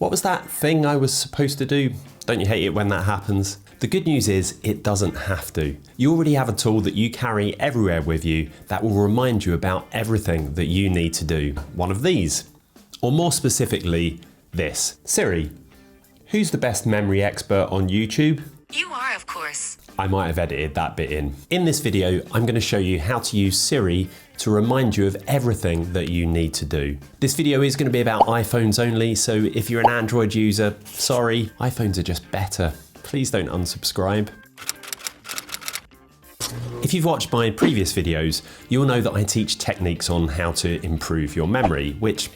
what was that thing I was supposed to do? Don't you hate it when that happens? The good news is it doesn't have to. You already have a tool that you carry everywhere with you that will remind you about everything that you need to do. One of these, or more specifically, this. Siri, who's the best memory expert on YouTube? You are, of course. I might have edited that bit in. In this video, I'm going to show you how to use Siri to remind you of everything that you need to do. This video is going to be about iPhones only, so if you're an Android user, sorry, iPhones are just better. Please don't unsubscribe. If you've watched my previous videos, you'll know that I teach techniques on how to improve your memory, which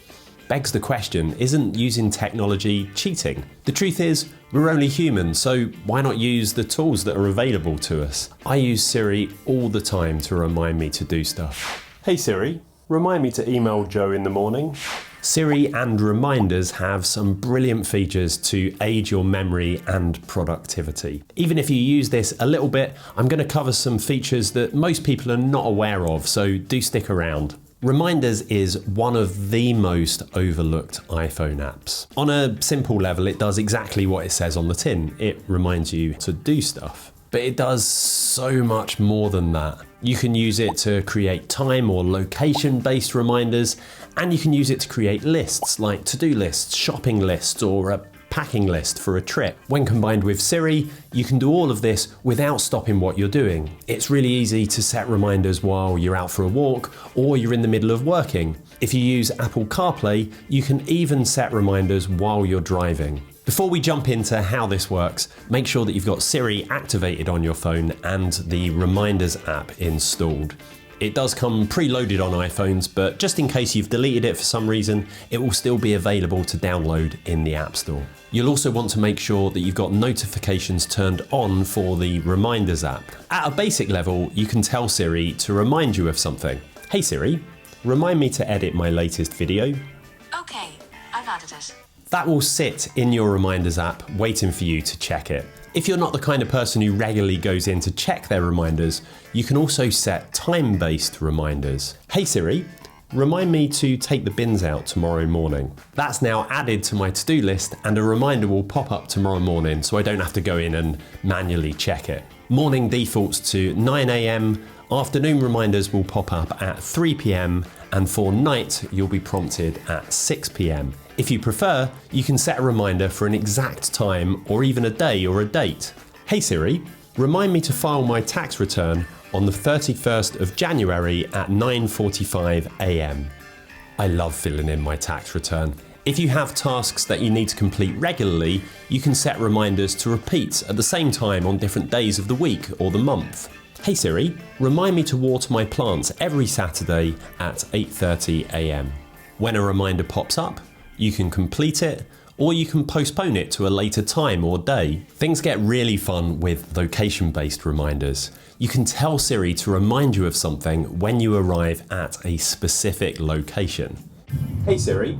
begs the question, isn't using technology cheating? The truth is, we're only human, so why not use the tools that are available to us? I use Siri all the time to remind me to do stuff. Hey Siri, remind me to email Joe in the morning. Siri and reminders have some brilliant features to aid your memory and productivity. Even if you use this a little bit, I'm going to cover some features that most people are not aware of, so do stick around. Reminders is one of the most overlooked iPhone apps. On a simple level, it does exactly what it says on the tin. It reminds you to do stuff. But it does so much more than that. You can use it to create time or location-based reminders, and you can use it to create lists like to-do lists, shopping lists, or a packing list for a trip. When combined with Siri, you can do all of this without stopping what you're doing. It's really easy to set reminders while you're out for a walk or you're in the middle of working. If you use Apple CarPlay, you can even set reminders while you're driving. Before we jump into how this works, make sure that you've got Siri activated on your phone and the Reminders app installed. It does come preloaded on iPhones, but just in case you've deleted it for some reason, it will still be available to download in the App Store. You'll also want to make sure that you've got notifications turned on for the Reminders app. At a basic level, you can tell Siri to remind you of something. Hey Siri, remind me to edit my latest video. Okay, I've added it. That will sit in your Reminders app waiting for you to check it. If you're not the kind of person who regularly goes in to check their reminders, you can also set time-based reminders. Hey Siri, remind me to take the bins out tomorrow morning. That's now added to my to-do list and a reminder will pop up tomorrow morning so I don't have to go in and manually check it. Morning defaults to 9 AM, afternoon reminders will pop up at 3 PM, and for night you'll be prompted at 6 PM. If you prefer, you can set a reminder for an exact time or even a day or a date. Hey Siri, remind me to file my tax return on the 31st of January at 9:45 AM. I love filling in my tax return. If you have tasks that you need to complete regularly, you can set reminders to repeat at the same time on different days of the week or the month. Hey Siri, remind me to water my plants every Saturday at 8:30 AM. When a reminder pops up, you can complete it, or you can postpone it to a later time or day. Things get really fun with location-based reminders. You can tell Siri to remind you of something when you arrive at a specific location. Hey Siri,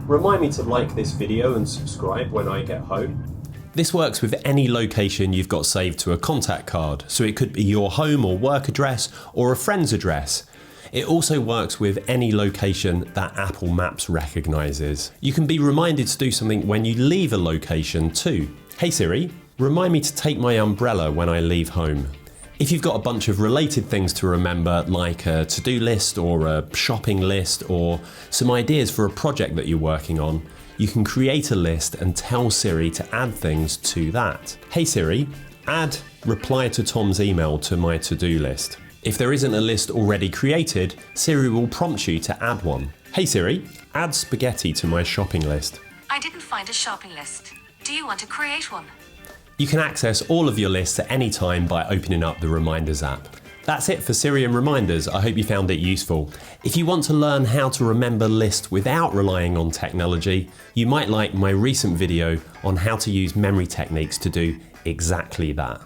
remind me to like this video and subscribe when I get home. This works with any location you've got saved to a contact card, so it could be your home or work address or a friend's address. It also works with any location that Apple Maps recognises. You can be reminded to do something when you leave a location too. Hey Siri, remind me to take my umbrella when I leave home. If you've got a bunch of related things to remember, like a to-do list or a shopping list or some ideas for a project that you're working on, you can create a list and tell Siri to add things to that. Hey Siri, add reply to Tom's email to my to-do list. If there isn't a list already created, Siri will prompt you to add one. Hey Siri, add spaghetti to my shopping list. I didn't find a shopping list. Do you want to create one? You can access all of your lists at any time by opening up the Reminders app. That's it for Siri and Reminders. I hope you found it useful. If you want to learn how to remember lists without relying on technology, you might like my recent video on how to use memory techniques to do exactly that.